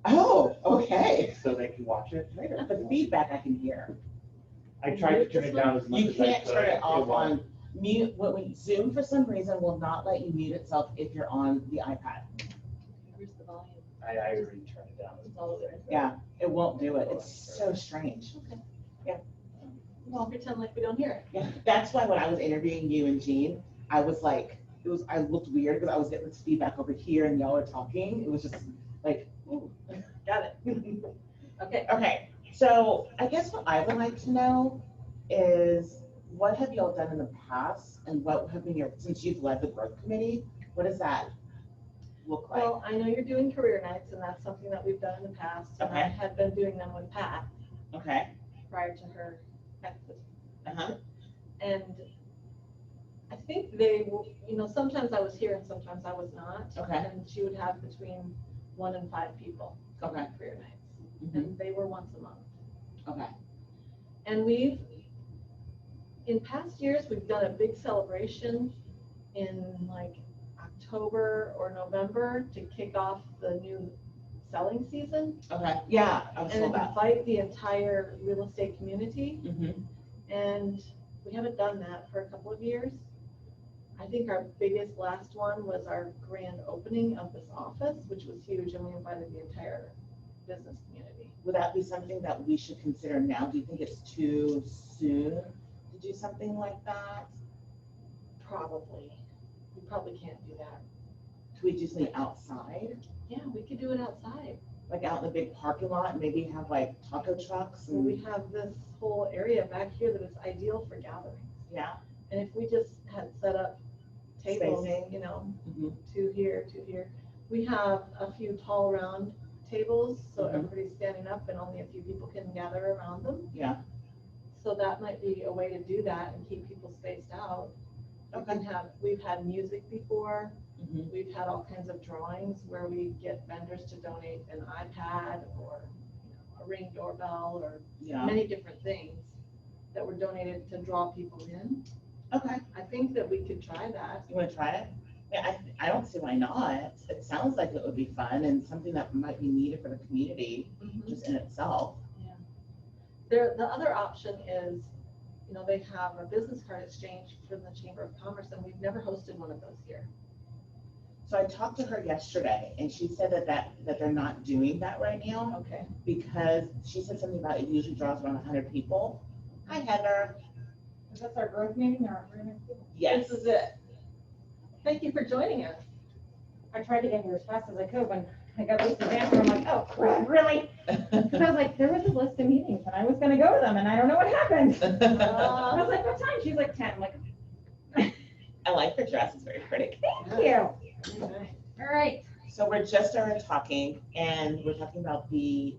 Oh, okay. so they can watch it later. But the feedback I can hear. I tried to turn it down as much You as I can't could. turn it off won't. on mute. Zoom for some reason will not let you mute itself if you're on the iPad. Where's the volume? I already turned it down. It's all over. Yeah, it won't do it. It's so strange. Okay. Yeah. Well, pretend like we don't hear it. Yeah, that's why when I was interviewing you and Jean, I was like, I looked weird because I was getting this feedback over here and y'all are talking. It was just like, ooh. Got it. Okay. Okay, so I guess what I would like to know is what have y'all done in the past and what have been since you've led the growth committee, what does that look like? Well, I know you're doing career nights, and that's something that we've done in the past. And I Okay. had been doing them with Pat Okay. prior to her exit. Uh-huh. And I think they, sometimes I was here and sometimes I was not. Okay. And she would have between 1 and 5 people Okay. at career nights. Mhm. And they were once a month. Okay. And in past years, we've done a big celebration in like October or November to kick off the new selling season. Okay. Yeah, I was And told that. invite the entire real estate community. Mm-hmm. And we haven't done that for a couple of years. I think our biggest last one was our grand opening of this office, which was huge, and we invited the entire business community. Would that be something that we should consider now? Do you think it's too soon to do something like that? Probably. We probably can't do that. Could we do something outside? Yeah, we could do it outside. Like out in the big parking lot, and maybe have like taco trucks So and we have this whole area back here that is ideal for gatherings. yeah. And if we just had set up tables, Spacing. Mm-hmm. 2 here, 2 here. We have a few tall round tables, so Mhm. everybody's standing up and only a few people can gather around them. Yeah. So that might be a way to do that and keep people spaced out. Okay. We've had music before. Mm-hmm. We've had all kinds of drawings where we get vendors to donate an iPad or a Ring doorbell or Yeah. many different things that were donated to draw people in. Okay. I think that we could try that. You want to try it? Yeah, I don't see why not. It sounds like it would be fun and something that might be needed for the community just in itself. The other option is, they have a business card exchange from the Chamber of Commerce, and we've never hosted one of those here. So I talked to her yesterday and she said that they're not doing that right now Okay. because she said something about it usually draws around 100 people. Hi, Heather. Is this our growth meeting or? Yes. This is it. Thank you for joining us. I tried to get here as fast as I could when I got this answer. I'm like, oh, crap, really? Because I was like, there was a list of meetings and I was going to go to them and I don't know what happened. I was like, what time? She's like 10. I'm like, I like her dress. It's very pretty. thank you. Okay. All right. So we're just started talking and we're talking about the,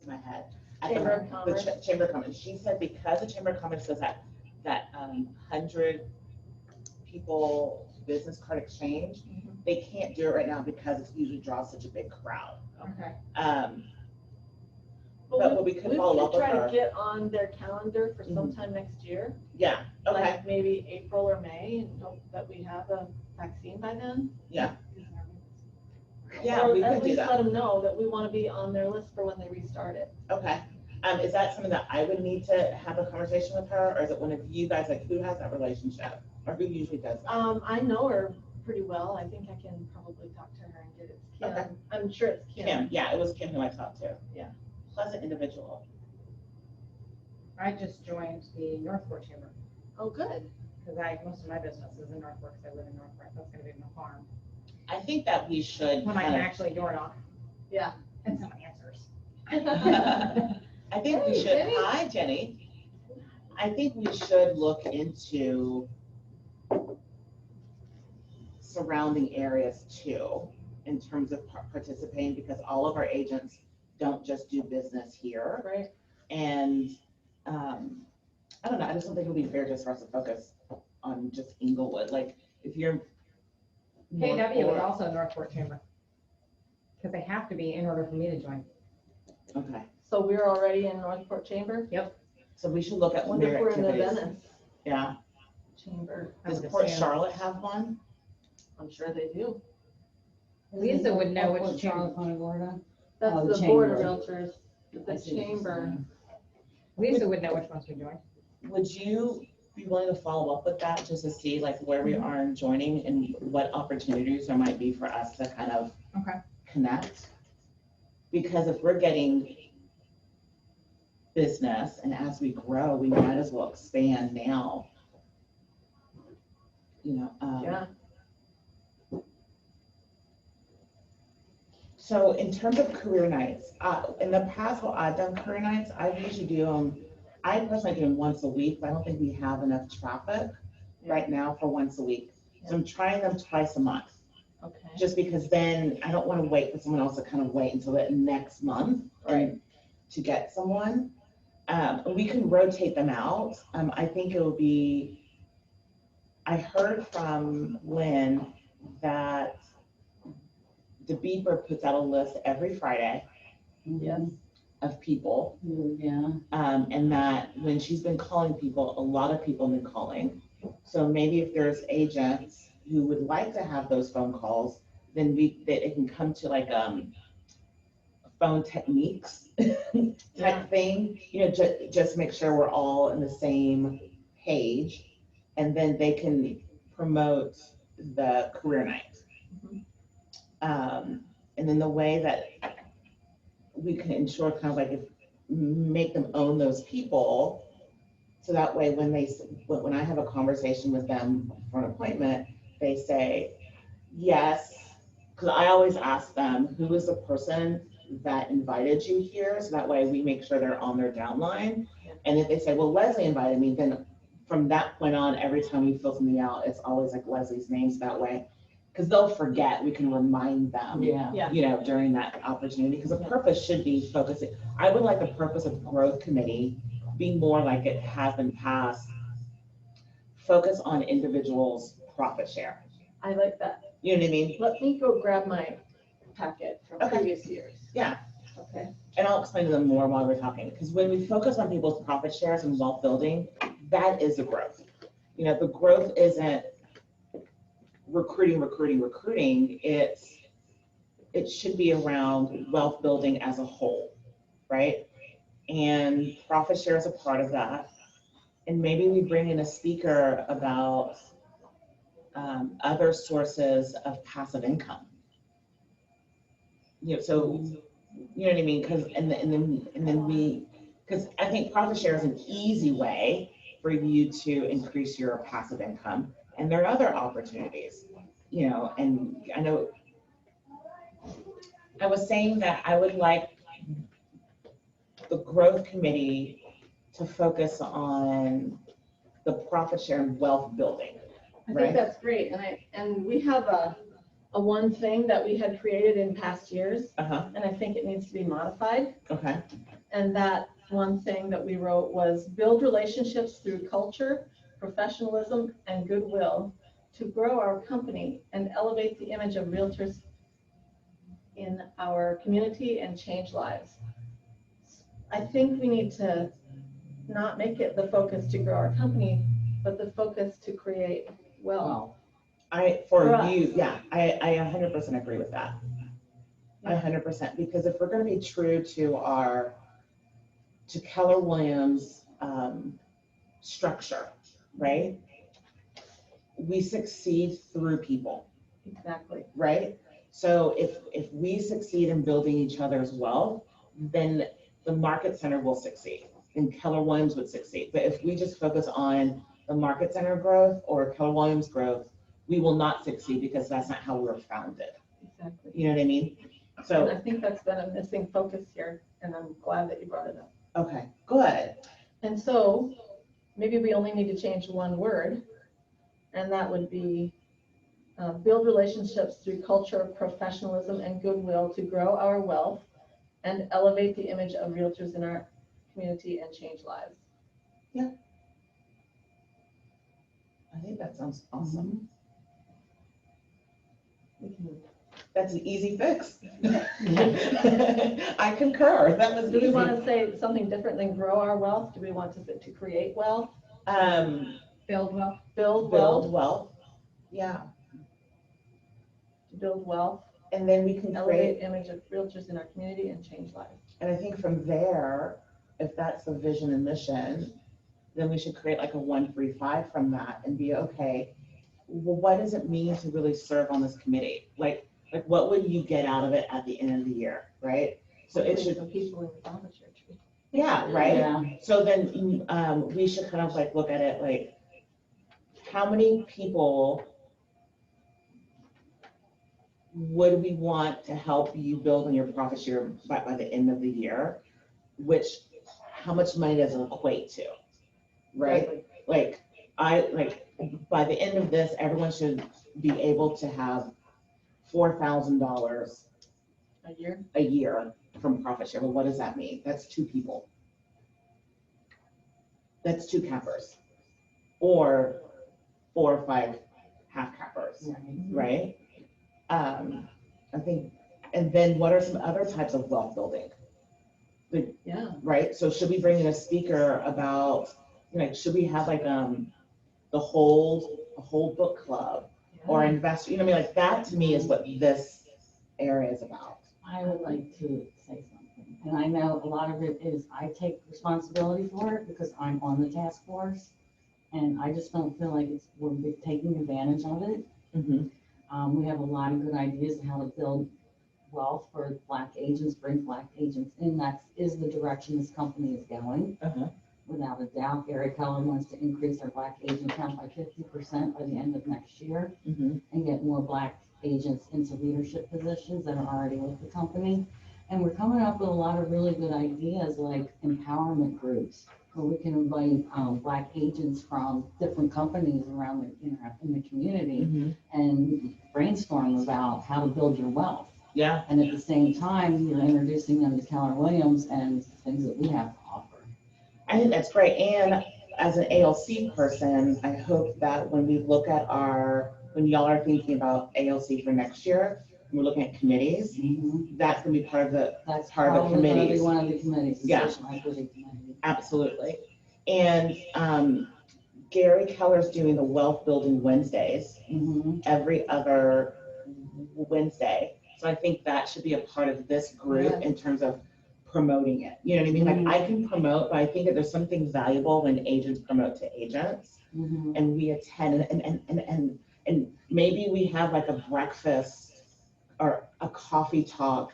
my head. Chamber of Commerce. Chamber of Commerce. She said because the Chamber of Commerce does that 100 people business card exchange, they can't do it right now because it usually draws such a big crowd. Okay. But we could follow up with try her. to get on their calendar for sometime next year, Yeah, okay, like maybe April or May, and hope that we have a vaccine by then. yeah, Or we at could do least let that. them know that we want to be on their list for when they restart it. Okay. Is that something that I would need to have a conversation with her, or is it one of you guys, like who has that relationship? Or who usually does that? I know her pretty well. I think I can probably talk to her and get it. It's Kim. Okay. I'm sure it's Kim. Kim, yeah, it was Kim who I talked to. Yeah. Pleasant individual. I just joined the Northport Chamber Oh, good. because most of my business is in Northport because I live in Northport. That's going to be my farm. I think that we should When I kind can of, actually door knock Yeah. and someone answers. I think we Hey, should, Jenny. hi Jenny. I think we should look into surrounding areas too, in terms of participating, because all of our agents don't just do business here. Right. And, I don't know, I just don't think it would be fair just for us to focus on just Inglewood, like, if you're. KW is Northport- also Northport Chamber because they have to be in order for me to join. Okay, So we're already in Northport Chamber. so we should look at I wonder if their we're in the activities. Venice Yeah, Chamber. I does would Port assume. Charlotte have one? I'm sure they do. Lisa would know What which Chamber one. of Punta Gorda? That's Oh, the the board of chamber. realtors, I the see what you're chamber. saying. Lisa would know which ones we joined. Would you be willing to follow up with that, just to see like where we are in joining and what opportunities there might be for us to kind of Okay. connect? Because if we're getting business and as we grow, we might as well expand now. You know, Yeah, so in terms of career nights, in the past, while I've done career nights, I usually do them, I personally do them once a week, but I don't think we have enough traffic right now for once a week. So I'm trying them twice a month, okay. just because then I don't want to wait for someone else to kind of wait until the next month Right. to get someone. We can rotate them out. I think it will be, I heard from Lynn that the Beeper puts out a list every Friday Yes. of people. Yeah. And that when she's been calling people, a lot of people have been calling. So maybe if there's agents who would like to have those phone calls, then that it can come to like, phone techniques Yeah. type thing, you know, just make sure we're all in the same page. And then they can promote the career night. Mhm. And then the way that we can ensure kind of like make them own those people. So that way when I have a conversation with them for an appointment, they say, yes, because I always ask them, who is the person that invited you here? So that way we make sure they're on their downline. Yeah. And if they say, well, Leslie invited me, then from that point on, every time we fill something out, it's always like Leslie's name's that way. Because they'll forget, we can remind them, Yeah. Yeah. you know, during that opportunity. Because the purpose should be focusing, I would like the purpose of growth committee be more like it has been past, focus on individuals' profit share. I like that. You know what I mean? Let me go grab my packet from Okay. previous years. Yeah. Okay. And I'll explain to them more while we're talking, because when we focus on people's profit shares and wealth building, that is the growth. You know, the growth isn't recruiting. It should be around wealth building as a whole, right? And profit share is a part of that. And maybe we bring in a speaker about other sources of passive income. You know, so you know what I mean? Because because I think profit share is an easy way for you to increase your passive income, and there are other opportunities. You know, and I know I was saying that I would like the growth committee to focus on the profit share and wealth building. I Right. think that's great. And we have a one thing that we had created in past years, Uh-huh, and I think it needs to be modified. okay, And that one thing that we wrote was build relationships through culture, professionalism, and goodwill to grow our company and elevate the image of realtors in our community and change lives. I think we need to not make it the focus to grow our company, but the focus to create wealth. Well, for For us. you, yeah, I 100% agree with that. Yeah. 100%, because if we're gonna be true to Keller Williams, structure, right? We succeed through people, Exactly. right? So if we succeed in building each other's wealth, then the market center will succeed and Keller Williams would succeed. But if we just focus on the market center growth or Keller Williams growth, we will not succeed because that's not how we were founded. Exactly. You know what I mean? And So, I think that's been a missing focus here, and I'm glad that you brought it up. okay, good. And so maybe we only need to change one word, and that would be build relationships through culture, professionalism, and goodwill to grow our wealth and elevate the image of realtors in our community and change lives. I think that sounds awesome. We can- That's an easy fix. I concur. That was Do we want easy. to say something different than grow our wealth? Do we want to create wealth, Build wealth. build Build wealth, wealth. Yeah. build wealth? And then we can elevate create, image of realtors in our community and change lives. and I think from there, if that's the vision and mission, then we should create like a 1-3-5 from that and be, okay, well, what does it mean to really serve on this committee? Like what would you get out of it at the end of the year, right? So it should, Some people in the Thomas Church. yeah, right? Yeah. So then, we should kind of like look at it like, how many people would we want to help you build on your profit share by the end of the year? Which, how much money does it equate to, right? Like, by the end of this, everyone should be able to have $4,000 A year? a year from profit share. Well, what does that mean? That's 2 people. That's 2 cappers, or 4 or 5 half cappers, right? I think, and then what are some other types of wealth building, Yeah. right? So should we bring in a speaker about, like, should we have like, a whole book club or invest, you know what I mean? Like that to me is what this area is about. I would like to say something, and I know a lot of it is I take responsibility for it because I'm on the task force, and I just don't feel like we're taking advantage of it. Mhm. We have a lot of good ideas on how to build wealth for Black agents, bring Black agents in. That is the direction this company is going. Uh-huh. Without a doubt, Gary Keller wants to increase our Black agent count by 50% by the end of next year Mhm. and get more Black agents into leadership positions that are already with the company. And we're coming up with a lot of really good ideas like empowerment groups where we can invite Black agents from different companies around in the community Mhm. and brainstorm about how to build your wealth. Yeah. And at the same time, you're introducing them to Keller Williams and things that we have to offer. I think that's great. And as an ALC person, I hope that when we look at when y'all are thinking about ALC for next year, and we're looking at committees, that's gonna be part of the, That's Part of the probably gonna be committees. one of the committees, the Yeah. social equity committee. absolutely. And Gary Keller's doing the Wealth Building Wednesdays every other Wednesday. So I think that should be a part of this group in terms of promoting it. You know what I mean? Like I can promote, but I think that there's something valuable when agents promote to agents and we attend and maybe we have like a breakfast or a coffee talk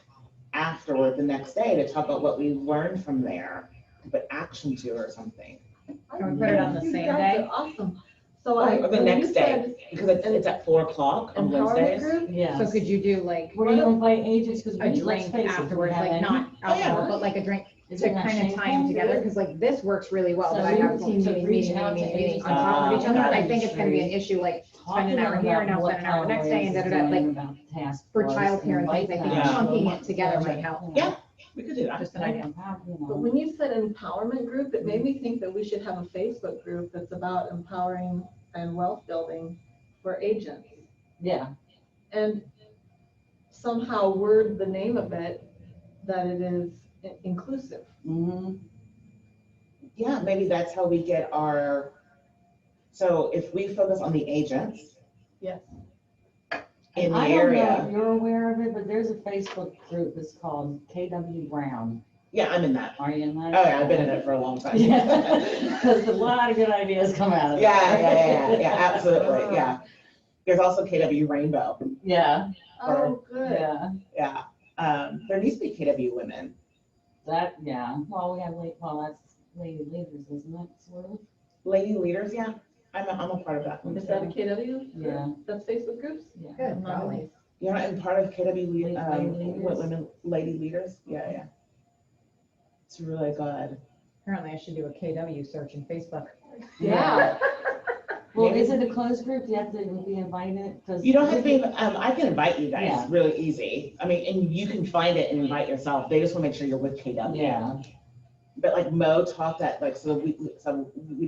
afterward the next day to talk about what we learned from there, to put action to or something. Can we put it on the You same guys day? are Awesome. So Or the when next you day, said because it's at 4:00 on empowerment Wednesdays. group, Yeah. So could you do like We're gonna invite agents because a drink afterwards, like not alcohol, but like a drink to kind of tie them together? Because like this works really well, So but I we have would team to meeting, reach meeting, out meeting, to meeting agents on top of each other. on I think it's gonna be an issue, like spend an hour here, now spend an hour the next day, and da-da-da, like for childcare and things, I think Yeah. chunking it together might help. Yeah. We could do that. Just an idea. but when you said empowerment group, it made me think that we should have a Facebook group that's about empowering and wealth building for agents. Yeah, And somehow word the name of it, that it is inclusive. Yeah, maybe that's how we get so if we focus on the agents Yes. in the I don't know if area. you're aware of it, but there's a Facebook group that's called KW Brown. Yeah, I'm in that. Are you in that? Oh, yeah, I've been in it for a long time. Yeah, because a lot of good ideas come out of it. Yeah, absolutely, yeah. There's also KW Rainbow, Yeah, Oh, good. yeah, yeah. There needs to be KW Women. yeah. Well, we have, that's Lady Leaders, isn't it, sort of? Lady Leaders, yeah, I'm a part of that one Is that a too. KW? Yeah. That's Facebook groups? Yeah. Good, probably. Yeah, I'm part of KW, Lady Leaders. Women, Lady Leaders, yeah. It's really good. Apparently I should do a KW search in Facebook. Yeah. Well, is it a closed group? Do you have to be invited? 'Cause You don't have to be, I can invite you guys, Yeah. really easy. I mean, and you can find it and invite yourself. They just want to make sure you're with KW. Yeah. But like Mo talked at, like, so we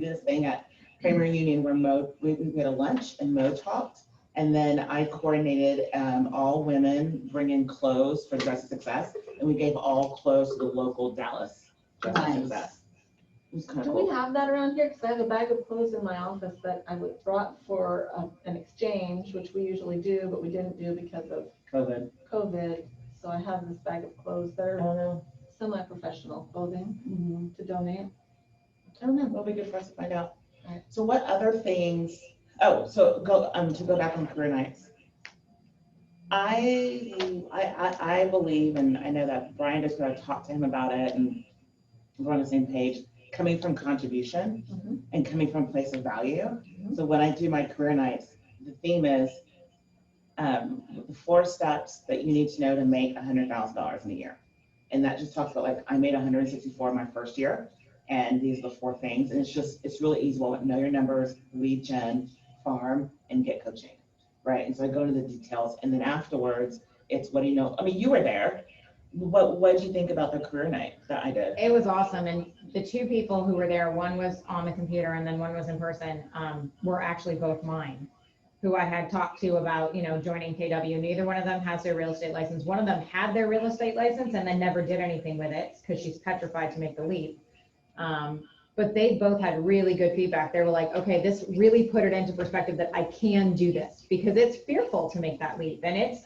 did this thing at Kramer Union where we made a lunch and Mo talked. And then I coordinated all women bring in clothes for Dress of Success. And we gave all clothes to the local Dallas Dress of Nice. Success. It was kind Do of we cool. have that around here? Because I have a bag of clothes in my office that I brought for an exchange, which we usually do, but we didn't do because of COVID. COVID, so I have this bag of clothes that I are don't know. semi-professional clothing to donate. I don't know. That'll be good for us to find out. Right. So what other things? Oh, so to go back on career nights. I believe, and I know that Brian just got to talk to him about it, and we're on the same page. Coming from contribution Mhm. and coming from a place of value. Mhm. So when I do my career nights, the theme is the 4 steps that you need to know to make $100,000 in a year. And that just talks about like, I made 164 my first year, and these are the 4 things. And it's really easy. Well, know your numbers, lead gen, farm, and get coaching, right? And so I go into the details, and then afterwards, it's what do you know? I mean, you were there. What did you think about the career night that I did? It was awesome. And the 2 people who were there, one was on the computer and then one was in person, were actually both mine, who I had talked to about, joining KW. Neither one of them has their real estate license. One of them had their real estate license and then never did anything with it because she's petrified to make the leap. But they both had really good feedback. They were like, okay, this really put it into perspective that I can do this, because it's fearful to make that leap. And it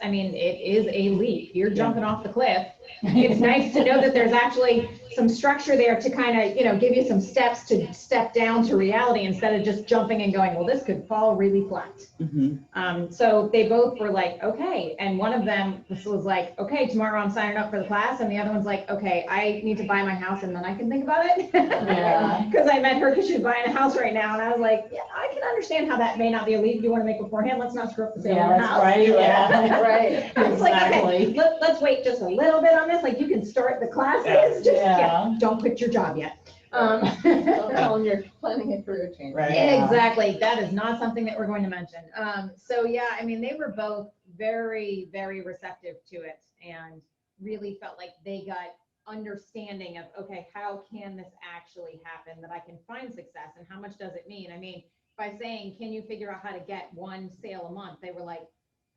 is a leap. You're jumping off the cliff. It's nice to know that there's actually some structure there to kind of, give you some steps to step down to reality instead of just jumping and going, well, this could fall really flat. Mm-hmm. So they both were like, okay. And one of them was like, okay, tomorrow I'm signing up for the class. And the other one's like, okay, I need to buy my house and then I can think about it. Yeah. Because I met her because she's buying a house right now. And I was like, yeah, I can understand how that may not be a leap you want to make beforehand. Let's not screw up the sale of the house. Right, yeah. Right. I was like, okay, Exactly. let's wait just a little bit on this. Like, you can start the classes, just don't quit your job yet. Don't tell them you're planning a career change. Right. Exactly. That is not something that we're going to mention. So yeah, I mean, they were both very, very receptive to it and really felt like they got understanding of, okay, how can this actually happen, that I can find success, and how much does it mean? I mean, by saying, can you figure out how to get 1 sale a month? They were like,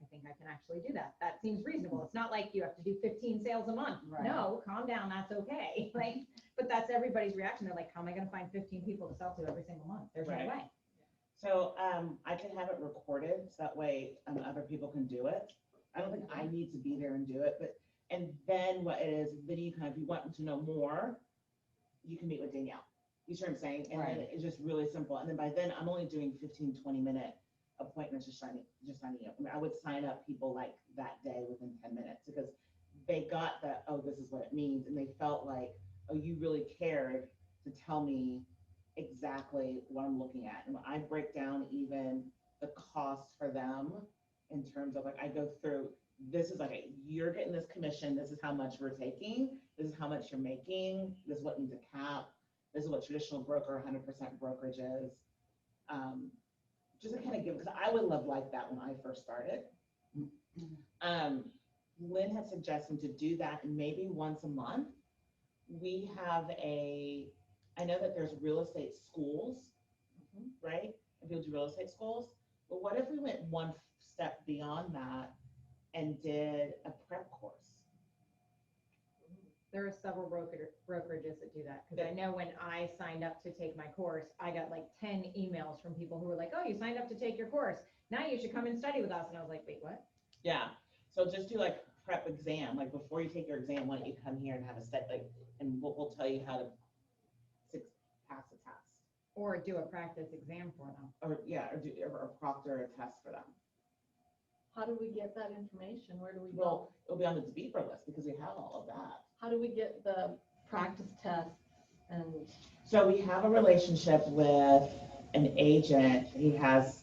I think I can actually do that. That seems reasonable. It's not like you have to do 15 sales a month. Right. No, calm down. That's okay. Like, but that's everybody's reaction. They're like, how am I going to find 15 people to sell to every single month? There's Right. no way. So I can have it recorded, so that way other people can do it. I don't think I need to be there and do it, and then what it is, then you if you want to know more, you can meet with Danielle. You see what I'm saying? And then it's just really simple. And then by then, I'm only doing 15, 20-minute appointments, just signing up. I mean, I would sign up people like that day within 10 minutes because they got that, oh, this is what it means. And they felt like, oh, you really cared to tell me exactly what I'm looking at. And I break down even the cost for them in terms of like, I go through, this is like, you're getting this commission, this is how much we're taking, this is how much you're making, this is what needs a cap, this is what traditional broker 100% brokerage is. Just to kind of give, because I would love like that when I first started. Lynn had suggested to do that, and maybe once a month. We have I know that there's real estate schools, right? If you do real estate schools, but what if we went one step beyond that and did a prep course? There are several brokerages that do that, because I know when I signed up to take my course, I got like 10 emails from people who were like, oh, you signed up to take your course, now you should come and study with us. And I was like, wait, what? Yeah, so just do like prep exam, like before you take your exam, why don't you come here and have a set, like, and we'll tell you how to pass the test. Or do a practice exam for them. Or proctor a test for them. How do we get that information? Where do we go? Well, it'll be on the beeper list because we have all of that. How do we get the practice tests? And So we have a relationship with an agent. He has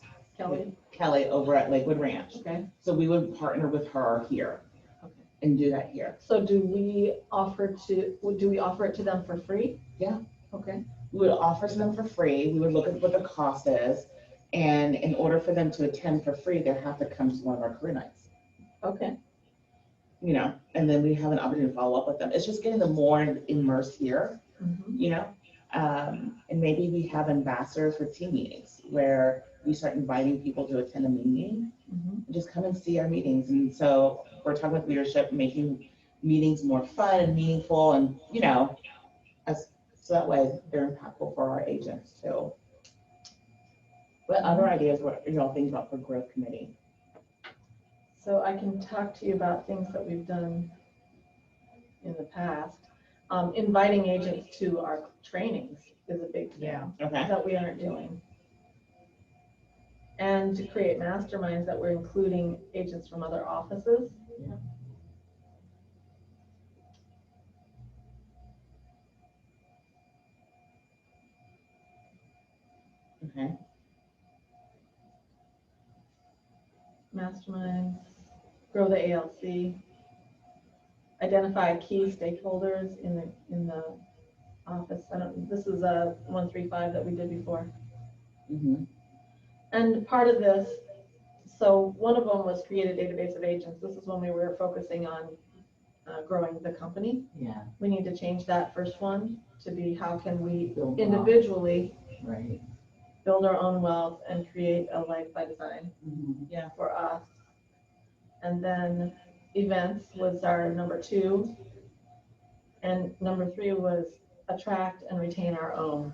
Kelly over at Lakewood Ranch. okay. So we would partner with her here Okay. and do that here. So do we offer it to them for free? Yeah. Okay. We would offer to them for free. We would look at what the cost is. And in order for them to attend for free, they have to come to one of our career nights. Okay. And then we have an opportunity to follow up with them. It's just getting them more immersed here, Mhm. And maybe we have ambassadors for team meetings where we start inviting people to attend a meeting Mhm. and just come and see our meetings. And so we're talking with leadership, making meetings more fun and meaningful and, so that way they're impactful for our agents too. What other ideas were y'all thinking about for growth committee? So I can talk to you about things that we've done in the past. Inviting agents to our trainings is a big thing Okay. that we aren't doing. And to create masterminds that we're including agents from other offices. Okay. Masterminds, grow the ALC, identify key stakeholders in the office. This is a 135 that we did before. Mhm. And part of this, so one of them was create a database of agents. This is when we were focusing on growing the company. Yeah, We need to change that first one to be how can we Build wealth. individually right. build our own wealth and create a life by design Mhm. for us. And then events was our number 2. And number 3 was attract and retain our own.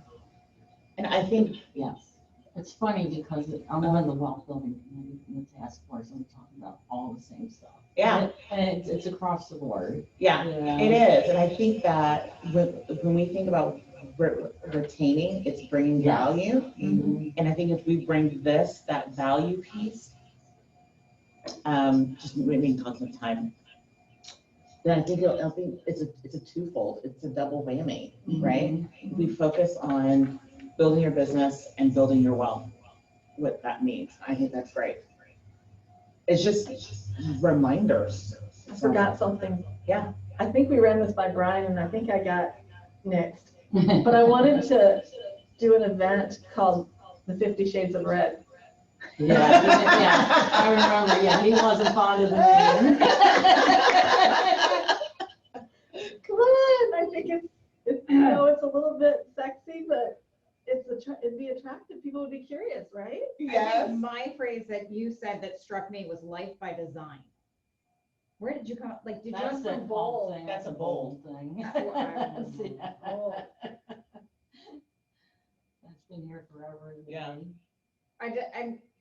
And I think, Yes. It's funny because I'm on the wealth building committee in the task force, and we're talking about all the same stuff. yeah, And it's across the board. yeah, you know? it is. And I think that when we think about retaining, it's bringing Yes. value. Mhm. And I think if we bring that value piece, just maybe constant time, then I think it's a twofold, it's a double whammy, right? Mhm. If we focus on building your business and building your wealth, what that means, I think that's great. It's just reminders. I forgot something. Yeah. I think we ran this by Brian and I think I got nixed. But I wanted to do an event called the 50 Shades of Red. Yeah, I remember, yeah, he wasn't fond of the name. Come on, I think it's you know, it's a little bit sexy, but it'd be attractive. People would be curious, right? I think my phrase that you said that struck me was life by design. Where did you come, like, did you? That's a bold thing. That's a bold thing. That's what I That's remember. yeah. That's been here forever. Yeah.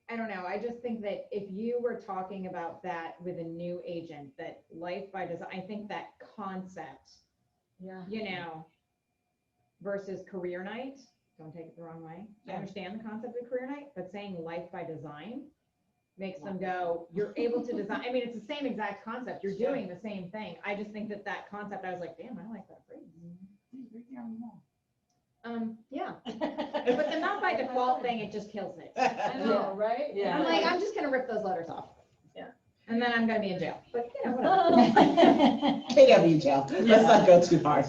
I don't know, I just think that if you were talking about that with a new agent, that life by design, I think that concept, Yeah. you know, versus career night, don't take it the wrong way. I Yeah. understand the concept of career night, but saying life by design makes them go, you're able to design, I mean, it's the same exact concept, you're doing the same thing. I just think that concept, I was like, damn, I like that phrase. Yeah, but the not by default thing, it just kills it. I know, right? Yeah. I'm like, I'm just gonna rip those letters off. Yeah. And then I'm gonna be in jail, but you know, whatever. KW jail, let's not go too far.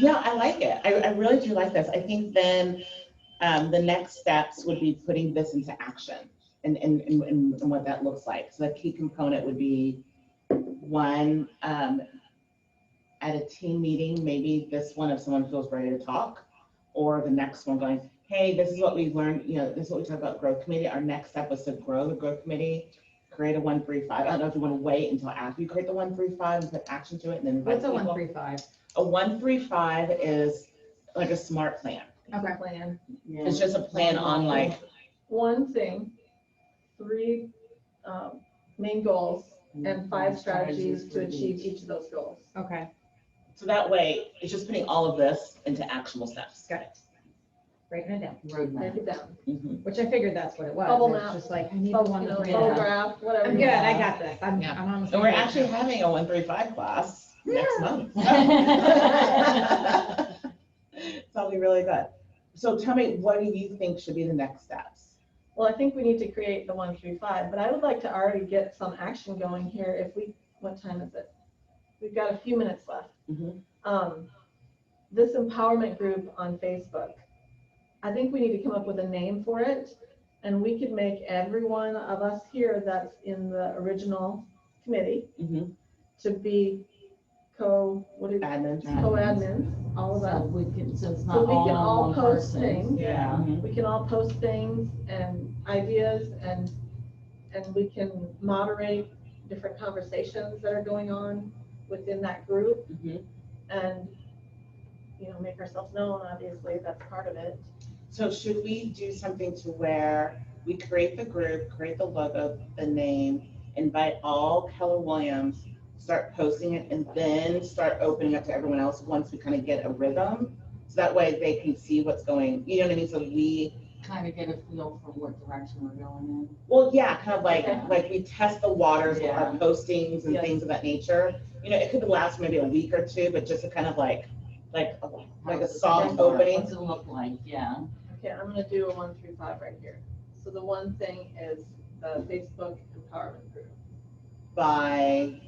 No, I like it. I really do like this. I think then the next steps would be putting this into action and what that looks like. So the key component would be one, at a team meeting, maybe this one, if someone feels ready to talk, or the next one going, hey, this is what we learned, you know, this is what we talked about growth committee. Our next step was to grow the growth committee, create a 135. I don't know if you want to wait until after you create the 135 and put action to it and then invite What's a people. 135? A 135 is like a SMART plan. Okay. Plan. It's just a plan on like, One thing, 3 main goals, and 5 strategies to achieve each of those goals. Okay, so that way, it's just putting all of this into actionable steps. got it. Writing it down, Break Roadmap. it down. Mhm. which I figured that's what it was. Bubble It was map. just like, I need the Bubble, one you to know, bring bubble it up. graph, whatever. I'm you good, want. I got this. I'm Yeah. on the same And we're page actually now. having a 135 class next month. That'll be really good. So tell me, what do you think should be the next steps? Well, I think we need to create the 135, but I would like to already get some action going here if we, what time is it? We've got a few minutes left. Mhm. This empowerment group on Facebook, I think we need to come up with a name for it, and we could make every one of us here that's in the original committee Mhm. to be Admin. co-admins, all of So us. we can, so it's So not we can all all on one post person. things. Yeah. Mhm. We can all post things and ideas, and we can moderate different conversations that are going on within that group, Mhm. and, you know, make ourselves known, obviously, that's part of it. So should we do something to where we create the group, create the logo, the name, invite all Keller Williams, start posting it, and then start opening up to everyone else once we kind of get a rhythm. So that way they can see what's going, you know what I mean? So we, Kind of get a feel for what direction we're going in. well, yeah, kind of Okay. like we test the waters with our Yeah. postings and Yes. things of that nature. You know, it could last maybe a week or two, but just to kind of like a soft opening. What's it look like, yeah. Okay, I'm gonna do a 1 through 5 right here. So the one thing is the Facebook empowerment group. By,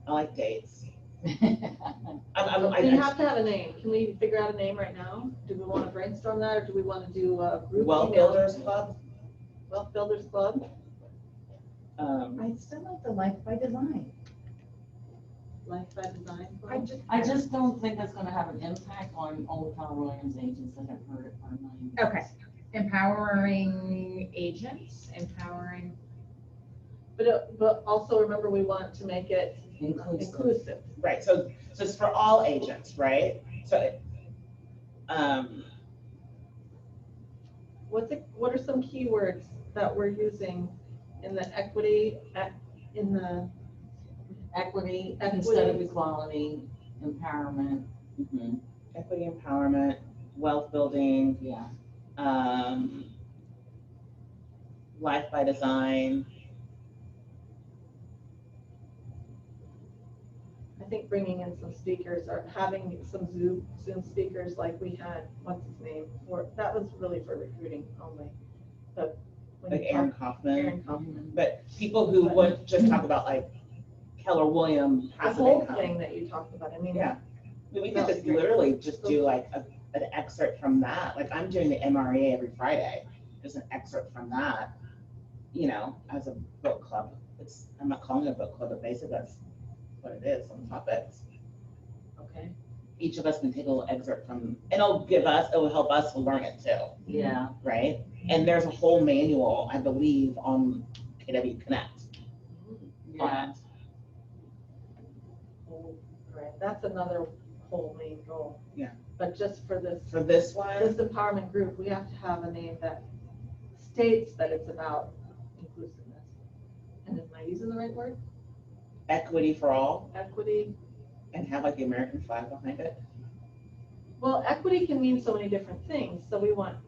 I like dates. We have to have a name. Can we figure out a name right now? Do we want to brainstorm that, or do we want to do a group Wealth email? Builders Club. Wealth Builders Club, I still like the Life by Design. Life by Design I Club. just. I just don't think that's gonna have an impact on old Keller Williams agents that have heard it for a million years. Okay. Empowering agents, empowering. But also remember, we want to make it Inclusive. inclusive. Right, so it's for all agents, right? So, What are some keywords that we're using in the equity, in the, Equity instead of Equity. equality, empowerment, mhm. Equity empowerment, wealth building, yeah. life by design. I think bringing in some speakers or having some Zoom speakers like we had, what's his name, that was really for recruiting only. But when Like you Aaron talk- Kaufman, Aaron Kaufman. but people who would just talk about like Keller Williams The passive whole income. thing that you talked about, I mean. Yeah. I mean, we could That was just great. literally just do like an excerpt from that. Like I'm doing the MREA every Friday, just an excerpt from that, you know, as a book club. I'm not calling it a book club, but basically that's what it is, some topics. Okay. Each of us can take a little excerpt from, and it will help us learn it too, Yeah, right? And there's a whole manual, I believe, on KW Connect on yeah. it. Right, that's another whole main goal. Yeah. But just for this For this one, empowerment group, we have to have a name that states that it's about inclusiveness. And am I using the right word? equity for all, Equity. and have like the American flag behind it. Well, equity can mean so many different things. So we want,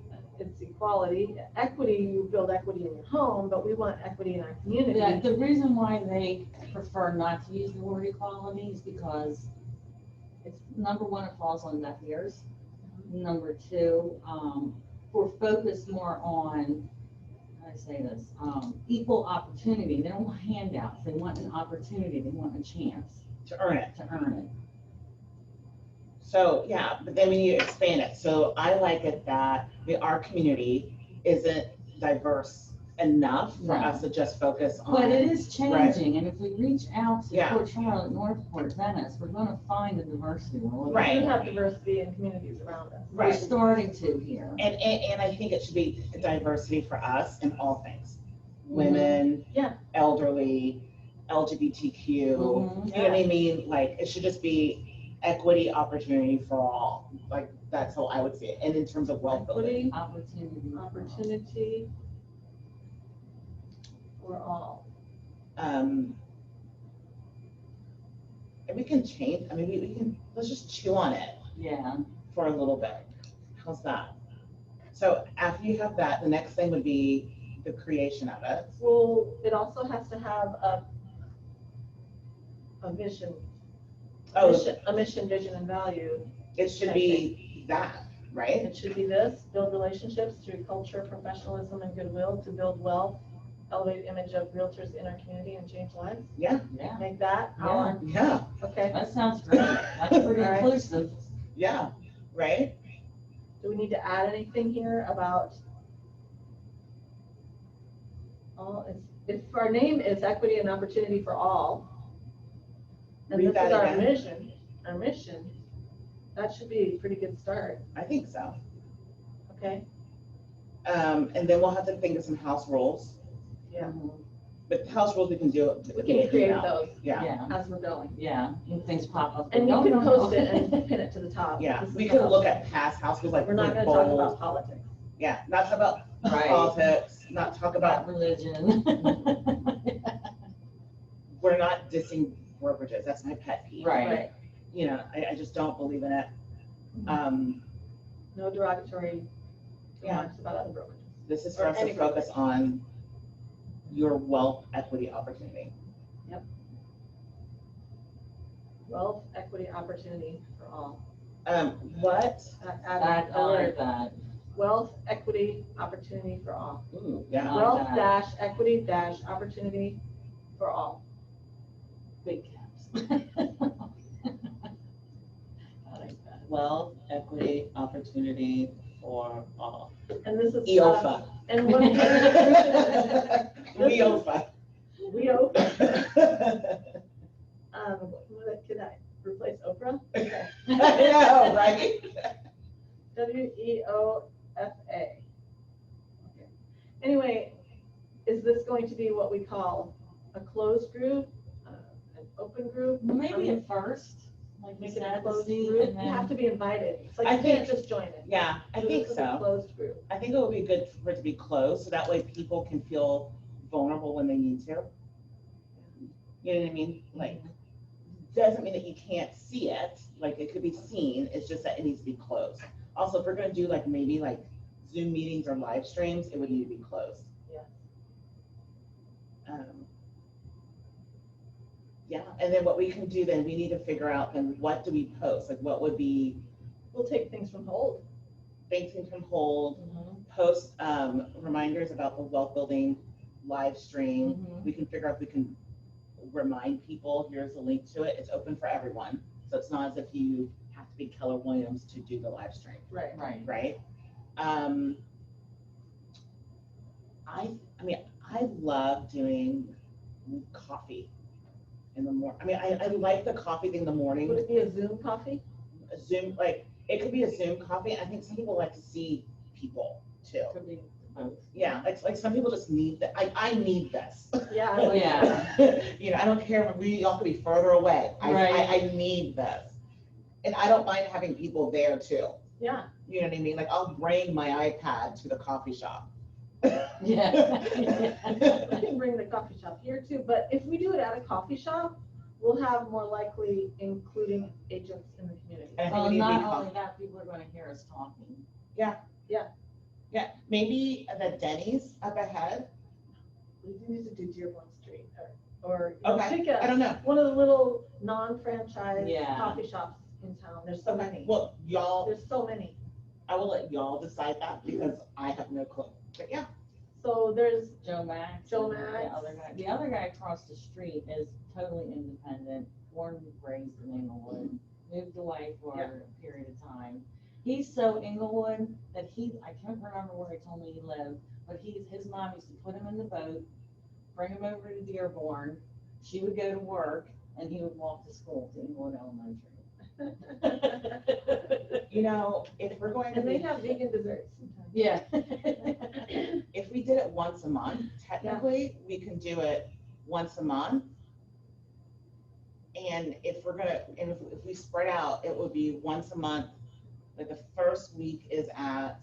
it's equality. Equity, you build equity in your home, but we want equity in our community. Yeah, the reason why they prefer not to use the word equality is because it's, number one, it falls on deaf ears. Number two, we're focused more on, how do I say this, equal opportunity. They don't want handouts. They want an opportunity. They want a chance To earn it. to earn it. So, yeah, but then we need to expand it. So I like it that our community isn't diverse enough for No. us to just focus on. But it is changing, and if we reach out to Yeah. Port Charlotte, Northport, Venice, we're gonna find the diversity. We're looking Right. We for. have diversity in communities around us. We're Right. starting to here. And I think it should be diversity for us in all things. Women, Yeah. elderly, LGBTQ, Mhm. you know what I mean? Like, it should just be equity opportunity for all. Like, that's how I would see it. And in terms of wealth building. Equity, Opportunity. opportunity for all. And we can change, I mean, we can, let's just chew on it Yeah, for a little bit. How's that? So after you have that, the next thing would be the creation of it. Well, it also has to have a vision. Oh, A mission, vision, and value. it should be that, right? It should be this: build relationships through culture, professionalism, and goodwill to build wealth, elevate image of realtors in our community, and change lives. yeah, Make that our, Yeah, okay. that sounds great. That's pretty All right. inclusive. yeah, right? Do we need to add anything here about? All, if our name is equity and opportunity for all, and Read this that is our again. mission, that should be a pretty good start, I think so. okay? And then we'll have to think of some house rules, Yeah. but house rules we can do. We can create those Yeah, Yeah, as we're going. yeah, and things pop up. And you No, can no, post no. it and pin it to the top. yeah. This is We the could house. look at past house rules, like We're not put gonna talk bold. about politics. Yeah, not talk about, Right. politics, not talk about, About religion. we're not dissing brokerages. That's my pet peeve. Right. You know, I just don't believe in it. No derogatory Yeah. remarks about other brokerages. This is Or for us to any focus on your wealth equity opportunity. Wealth, equity, opportunity for all. What? Add I a like word. that. Wealth, equity, opportunity for all. Ooh, yeah. like Wealth that. dash equity dash opportunity for all. Big caps. I like that. Wealth, equity, opportunity for all. And this is. EOFA. And what. EOFA. We open. Could I replace Oprah? Okay. I know, right? WEOFA. Okay. Anyway, is this going to be what we call a closed group, an open group? Maybe at first, like we Make said, it a to closed see, group? and You have then, to be invited. It's like I you can't think- just join it. Yeah, I So think this is a so. closed group. I think it would be good for it to be closed, so that way people can feel vulnerable when they need to. You know what I mean? Like, doesn't mean that you can't see it, like, it could be seen, it's just that it needs to be closed. Also, if we're gonna do like, maybe like Zoom meetings or live streams, it would need to be closed. Yeah. Yeah, and then what we can do then, we need to figure out then what do we post, like what would be We'll take things from hold. things we can hold, post reminders about the wealth building live stream. Mhm. We can figure out if we can remind people, here's a link to it, it's open for everyone. So it's not as if you have to be Keller Williams to do the live stream, Right. Right. right? I mean, I love doing coffee in the morning. I mean, I like the coffee thing in the morning. Would it be a Zoom coffee? A Zoom, like, it could be a Zoom coffee. I think some people like to see people too. Could be both. Yeah, like some people just need that. I need this. Yeah. I like Yeah. that. You know, I don't care if we all could be further away. Right. I need this. And I don't mind having people there too. Yeah. You know what I mean? Like, I'll bring my iPad to the coffee shop. Yeah. We can bring the coffee shop here too, but if we do it at a coffee shop, we'll have more likely including agents in the community. And I think Well, we need to be not only coffee. that, people are gonna hear us talking. Yeah, maybe the Denny's up ahead. We need to do Dearborn Street or you know, Okay, pick I don't know. one of the little non-franchise Yeah. coffee shops in town. There's so many. Well, y'all, There's so many. I will let y'all decide that because I have no clue. But yeah, So there's, Joe Max. Joe and Max. The other guy across the street is totally independent, born and raised in Inglewood, moved away for Yeah. a period of time. He's so Inglewood that I can't remember where he told me he lived, but his mom used to put him in the boat, bring him over to Dearborn. She would go to work and he would walk to school to Inglewood Elementary. you know, if we're going to and they be, have vegan desserts sometimes. Yeah. if we did it once a month, technically, we can do it once a month. And if we spread out, it would be once a month. Like the first week is at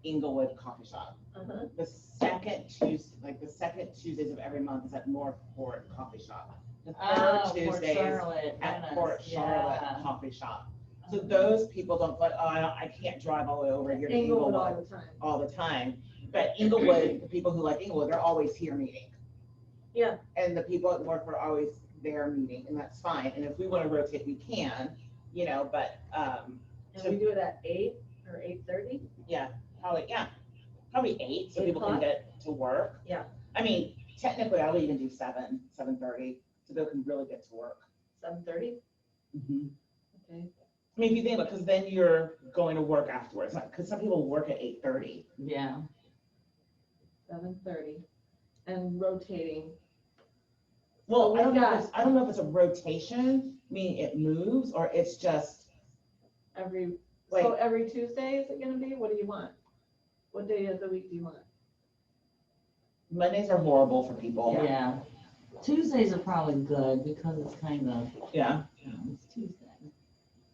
Inglewood Coffee Shop. Uh-huh. The second Tuesdays of every month is at Northport Coffee Shop. The third Oh, Port Tuesdays Charlotte. at Venice, Port Charlotte yeah. Coffee Shop. So those people don't go, oh, I can't drive all the way over here to Inglewood all Inglewood the time. all the time. But Inglewood, the people who like Inglewood, they're always here meeting. Yeah. And the people at Northport are always there meeting, and that's fine. And if we want to rotate, we can, you know, but, And we do it at 8 or 8:30. probably 8, so 8 people can o'clock? get to work. Yeah. I mean, technically, I would even do 7:30, so they can really get to work. 7:30. Okay. I mean, if you think about it, because then you're going to work afterwards, because some people work at 8:30. Yeah. 7:30. And rotating. Well, So I don't we've know got- if it's a rotation, meaning it moves, or it's just Every, like, so every Tuesday is it gonna be? What do you want? What day of the week do you want? Mondays are horrible for people. Yeah. Tuesdays are probably good because it's kind of, Yeah. it's Tuesday.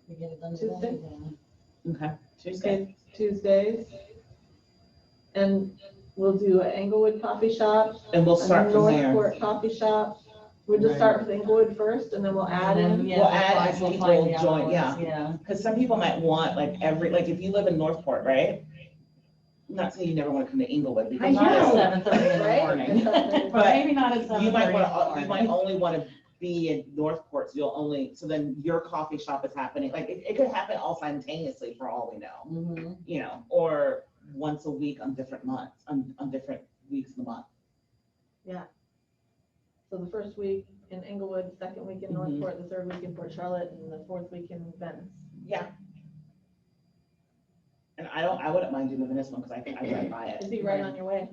We get it done Tuesday? today. Okay. Tuesday. Tuesdays. And we'll do an Englewood coffee shop, And we'll a start from there. Northport coffee shop. We'll just start with Englewood first and then we'll add in. Yeah, We'll add as we'll people find the other join, ones, yeah. Yeah. Because some people might want like if you live in Northport, right? I'm not saying you never want to come to Inglewood I because Not know. at 7:30 in the Right? morning. But But maybe not at 7:30 you might in the want to, you might morning. only want to be in Northport, so then your coffee shop is happening, like it could happen all simultaneously for all we know, Mhm. you know, or once a week on different months, on different weeks of the month. So the first week in Englewood, the second week in Mhm. Northport, the third week in Port Charlotte, and the fourth week in Venice. Yeah. And I wouldn't mind doing this one because I think I went by It'd it. be right on your way.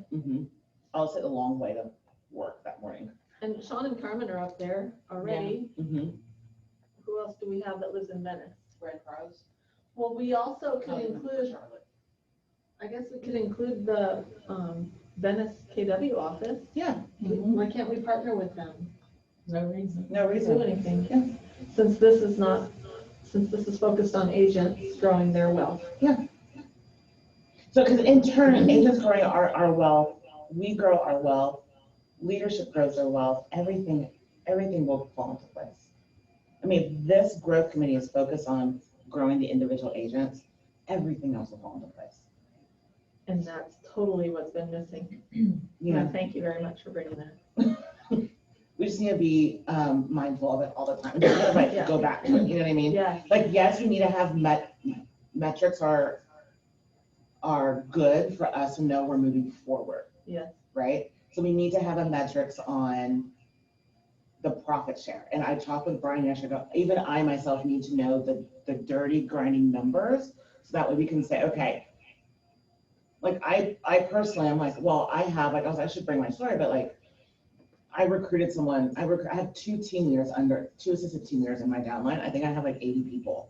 I'll sit a long way to work that morning. And Sean and Carmen are up there already. Who else do we have that lives in Venice? Red Rose. Well, we also could include, I guess we could include the Venice KW office. Yeah, Mhm. Why can't we partner with them? No reason. no Do reason. anything. Since this is focused on agents growing their wealth. So, because in turn, agents growing our wealth, we grow our wealth, leadership grows our wealth, everything will fall into place. I mean, this growth committee is focused on growing the individual agents, everything else will fall into place. And that's totally what's been missing. Yeah, Thank you very much for bringing that. we just need to be mindful of it all the time, just kind of like Yeah. go back to it, you know what I mean? Yeah, Like, yes, we need to have metrics are good for us to know we're moving forward. yes. Right? So we need to have a metrics on the profit share. And I talked with Brian yesterday, even I myself need to know the dirty grinding numbers. So that way we can say, okay, like I personally, I'm like, well, I should bring my story, but like, I recruited someone, I have two assistant team leaders in my downline. I think I have like 80 people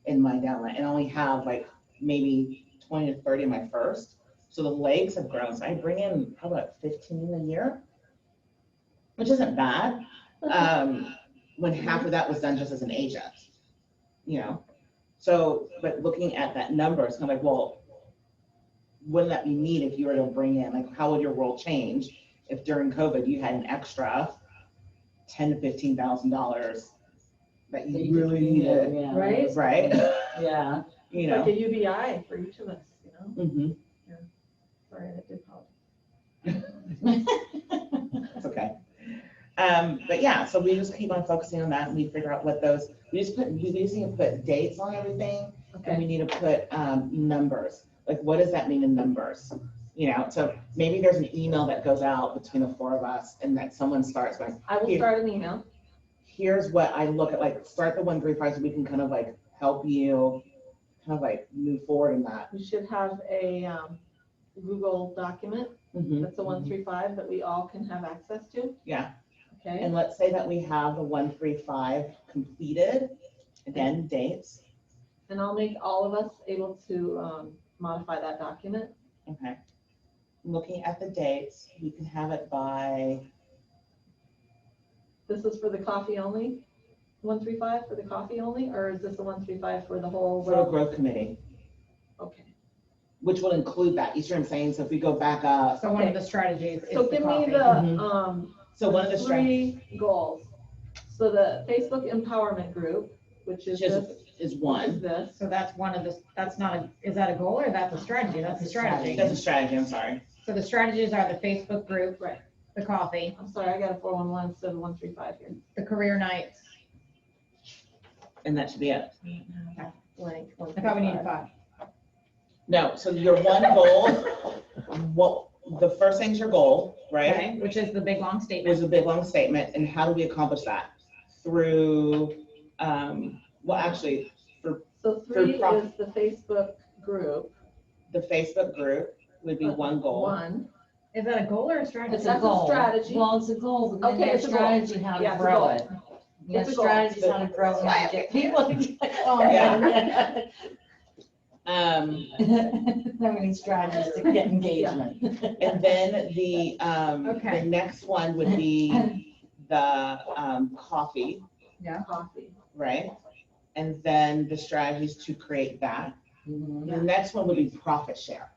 in my downline and I only have like maybe 20 to 30 in my first. So the legs have grown. So I bring in probably about 15 a year, which isn't bad. When half of that was done just as an agent, you know? So, but looking at that number, it's kind of like, well, wouldn't that be neat if you were to bring in, like, how would your world change if during COVID you had an extra $10,000 to $15,000 that So you could really be there, needed, yeah. Right? right? Yeah. You Like know? a UBI for each of us, you know? Mhm. Sorry, I did pause. It's okay. But yeah, so we just keep on focusing on that and we figure out what those, we just need to put dates on everything and we Okay, need to put numbers. Like, what does that mean in numbers? You know, so maybe there's an email that goes out between the four of us and that someone starts going, I will start an email. here's what I look at, like, start the 135 so we can kind of like help you kind of like move forward in that. We should have a Google document Mhm. that's a 135 that we all can have access to. Yeah. Okay, And let's say that we have the 135 completed, again, dates. and I'll make all of us able to modify that document. Okay. Looking at the dates, we can have it by, This is for the coffee only, 135 for the coffee only, or is this a 135 for the whole? for the growth committee, Okay, which will include that. You see what I'm saying? So if we go back up, So one of the strategies is so the give me coffee. the so one of the strategies three goals. So the Facebook empowerment group, which is Just this, is which is one. this. So that's one of the, that's not a, is that a goal or that's a strategy? That's a strategy. That's a strategy, I'm sorry. So the strategies are the Facebook group. Right. The coffee, I'm sorry, I got a 411 instead of 135 here. the career nights. And that should be it. Blank, I thought we needed 135. 5. No, so your one goal, what, the first thing's your goal, right? Okay, which is the big long Is statement. a big long statement, and how do we accomplish that? Through, well, actually, So 3 prof- is the Facebook group. the Facebook group would be one goal. 1. Is that a goal or a strategy? It's That's a strategy. Well, it's a goal, but then Okay, your it's a goal. strategy how Yeah, to it's a grow goal. it. Your It's a goal. strategy is how to grow it and get people to get on. Yeah. So many strategies to get engagement. And then the Okay. next one would be the coffee, Coffee. right? And then the strategies to create that. Mhm. The next one would be profit share.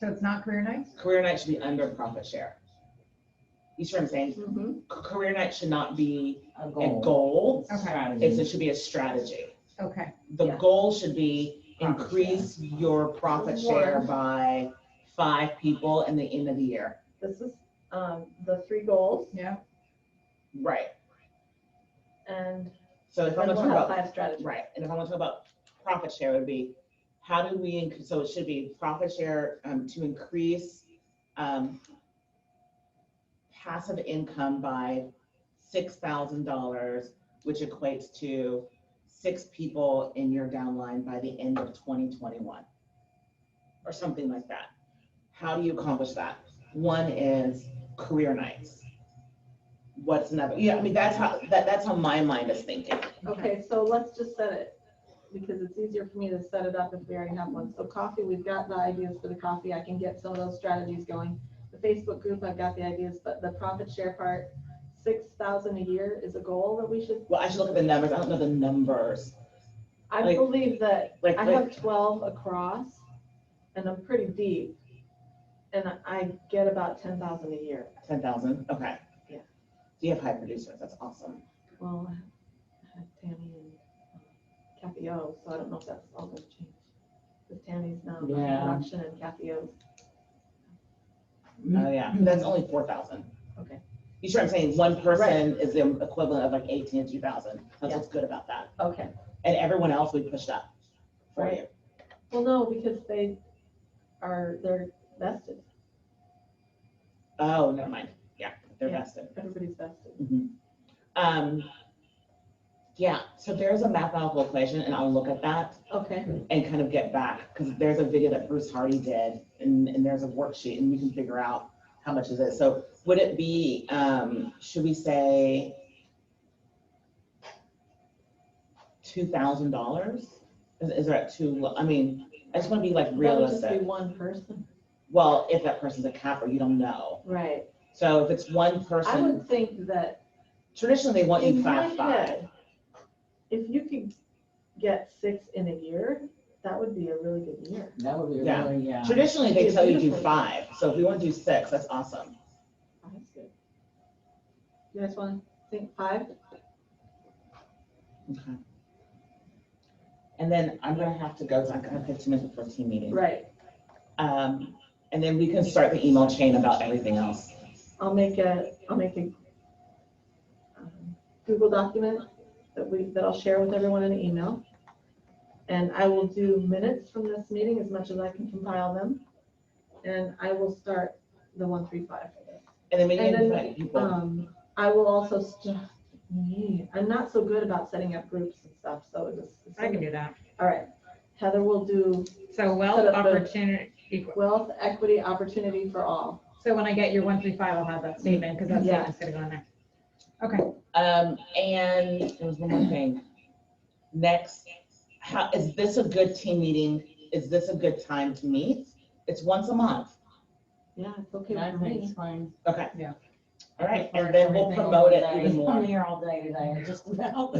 So it's not career nights? Career night should be under profit share. You see what I'm saying? Mhm. Career night should not be A a goal. goal, Strategy. it should be a strategy. Okay. The Yeah. goal should be Profit increase your profit share One. by 5 people in the end of the year. This is, the 3 goals, Yeah. Right. and So if I'm then gonna we'll talk have about, 5 strategies. right, and if I'm gonna talk about profit share, it would be, how do we, so it should be profit share, to increase, passive income by $6,000, which equates to 6 people in your downline by the end of 2021, or something like that. How do you accomplish that? One is career nights. What's another? Yeah, I mean, that's how my mind is thinking. Okay, so let's just set it, because it's easier for me to set it up if we already have one. So coffee, we've got the ideas for the coffee. I can get some of those strategies going. The Facebook group, I've got the ideas, but the profit share part, 6,000 a year is a goal that we should. Well, I should look at the numbers. I don't know the numbers. I Like- believe that like- I have 12 across, and I'm pretty deep, and I get about 10,000 a year. 10,000, okay. Yeah. Do you have high producers? That's awesome. Well, I had Tammy and Kathy O, so I don't know if that's all gonna change. Because Tammy's now in Yeah. production and Kathy O's. Oh, yeah, that's only 4,000. Okay. You sure I'm saying one person is the equivalent of like 18 to 2,000. That's Yeah. what's good about that. Okay. And everyone else we pushed up for Right. you. Well, no, because they're vested. Oh, never mind. Yeah, they're Yeah. vested. Everybody's vested. Yeah, so there's a mathematical equation and I'll look at that Okay. and kind of get back, because there's a video that Bruce Hardy did and there's a worksheet and we can figure out how much is it. So would it be, should we say $2,000? Is that too low? I mean, I just want to be like That would just be realistic. one person. Well, if that person's a capper, you don't know. Right. So if it's one I person, would think that traditionally they want you in my 5-5. head, if you could get 6 in a year, that would be a really good year. That would be Yeah. really, yeah. Traditionally, they It's tell you to do beautiful. 5. So if we want to do 6, that's awesome. Oh, that's good. You guys want to think 5? Okay. And then I'm gonna have to go, so I'm gonna 15 minutes before team meeting. Right. And then we can start the email chain about everything else. I'll make a Google document that I'll share with everyone in an email. And I will do minutes from this meeting as much as I can compile them. And I will start the 135. And then we And can then, invite people. I will also, I'm not so good about setting up groups and stuff, so it's. I can do that. All right. Heather will do So wealth, Set up the- opportunity, equal. wealth, equity, opportunity for all. So when I get your 135, I'll have that statement, because that Yeah. statement's gonna go in there. Okay. And there was one more thing. Next, is this a good team meeting? Is this a good time to meet? It's once a month. Yeah, it's okay I with think me. it's fine. Okay. Yeah. All right, Prefer and then we'll everything promote all it day. even I'm more. here all day today, just about.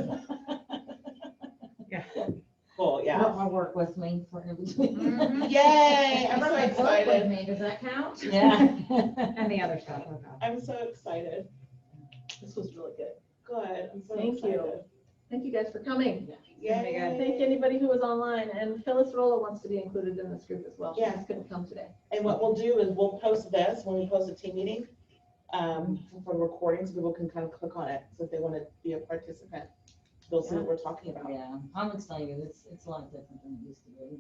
Cool, Brought yeah. my work with me for everything. Mhm. Yay, I'm I brought so my book with excited. me. Does that count? Yeah. And the other stuff, okay. I'm so excited. This was really good. Good, I'm so Thank you. excited. Thank you guys for coming. Yay. Thank anybody who was online, and Phyllis Rolla wants to be included in this group as well. She Yeah. just couldn't come today. And what we'll do is we'll post this when we post a team meeting, for recordings, people can kind of click on it. So if they want to be a participant, they'll see what we're talking about. Yeah, I'm excited. It's a lot different than it used to be.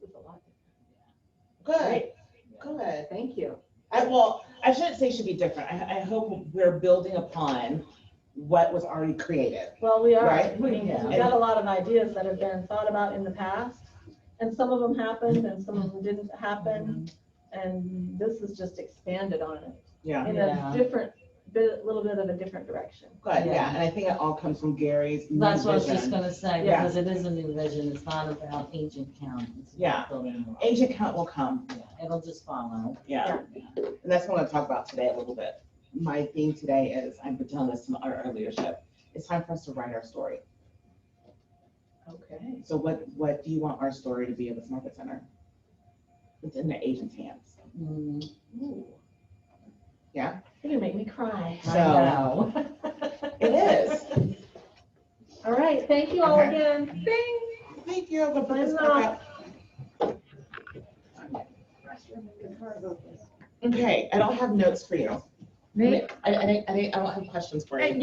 It's a lot. Good, good. Thank you. I shouldn't say should be different. I hope we're building upon what was already created. Well, we are. Right. We've Yeah. got a lot of ideas that have been thought about in the past, and some of them happened and some of them didn't happen. And this is just expanded on it Yeah. in Yeah. a little bit of a different direction. Good, Yeah. yeah. And I think it all comes from Gary's new That's what I was just vision. gonna say, Yeah. because it is a new vision. It's not about agent count. It's about Yeah. building more. Agent count will come, Yeah, it'll just follow. yeah. And that's what I want to talk about today a little bit. My theme today is, I've been telling this to our leadership, it's time for us to write our story. Okay. So what do you want our story to be in this market center? it's in the agent's hands. Mm, Ooh, Yeah, you're gonna make me cry. I So- know. it is. All right, thank you all Okay. again. Bing. Thank you. I'm gonna put this I'm back up. Okay, I don't have notes for you. Me? I don't have questions for you.